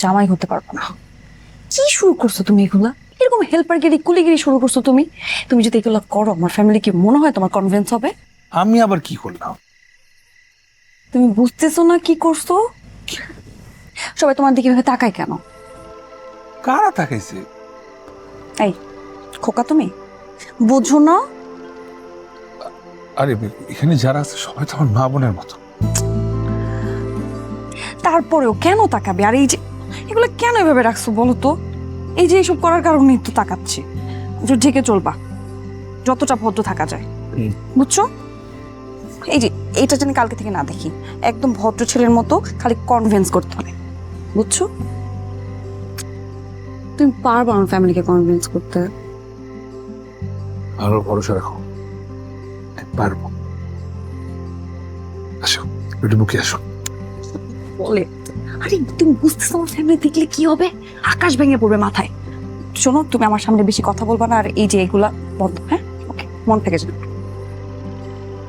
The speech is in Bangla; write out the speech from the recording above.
জামাই হতে পারবো না। কি শুরু করছো তুমি এগুলা? এরকম হেল্পারগিরি কুলিগিরি শুরু করছো তুমি। তুমি যদি এগুলো করো আমার ফ্যামিলি কি মনে হয় তোমার কনভিন্স হবে? আমি আবার কি করলাম? তুমি বুঝতেছো না কি করছো? সবাই তোমার দিকে ভেবে তাকায় কেন? কারা তাকাইছে? এই খোকা তুমি বুঝো না? আরে এখানে যারা আছে সবাই তো আমার মা বোনের মতো। তারপরেও কেন তাকাবে? আর এই যে এগুলো কেন এভাবে রাখছো বলো তো? এই যে এইসব করার কারণেই তো তাকাচ্ছি। একটু ঢেকে চলবা, যতটা ভদ্র থাকা যায়, বুঝছো? এই যে এইটা যেন কালকে থেকে না দেখি, একদম ভদ্র ছেলের মতো খালি কনভিন্স করতে হবে, বুঝছো? তুমি পারবা আমার ফ্যামিলিকে কনভিন্স করতে? আরো ভরসা রাখো, পারবো। আসো একটু বুকে আসো। বলে আরে তুমি বুঝতেছো আমার ফ্যামিলি দেখলে কি হবে? আকাশ ভেঙে পড়বে মাথায়। শোনো, তুমি আমার সামনে বেশি কথা বলবা না, আর এই যে এগুলা বন্ধ, হ্যাঁ? ওকে, মন থেকে যাবে।